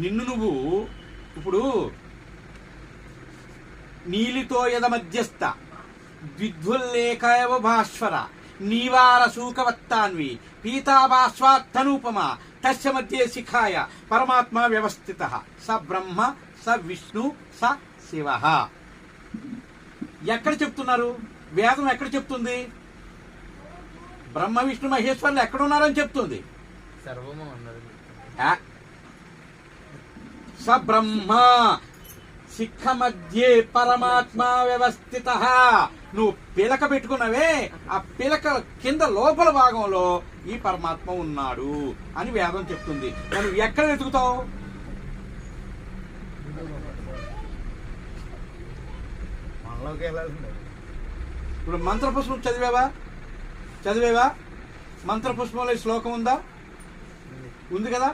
నిన్ను నువ్వు ఇప్పుడు నీలితో యద మధ్యస్థ ద్విధ్వుల్లేఖవ భాస్వర నీవార శూకవత్తాన్వి పీతాభాస్వాత్తనూపమ తస్య మధ్య శిఖాయ పరమాత్మ వ్యవస్థిత స బ్రహ్మ స విష్ణు స శివ. ఎక్కడ చెప్తున్నారు? వేదం ఎక్కడ చెప్తుంది? బ్రహ్మ విష్ణు మహేశ్వరులు ఎక్కడున్నారని చెప్తుంది. స బ్రహ్మ శిఖ మధ్యే పరమాత్మ వ్యవస్థిత. నువ్వు పిలక పెట్టుకున్నావే, ఆ పిలక కింద లోపల భాగంలో ఈ పరమాత్మ ఉన్నాడు అని వేదం చెప్తుంది. నువ్వు ఎక్కడ వెతుకుతావు? ఇప్పుడు మంత్రపుష్పం చదివేవా? మంత్రపుష్పంలో ఈ శ్లోకం ఉందా? ఉంది కదా.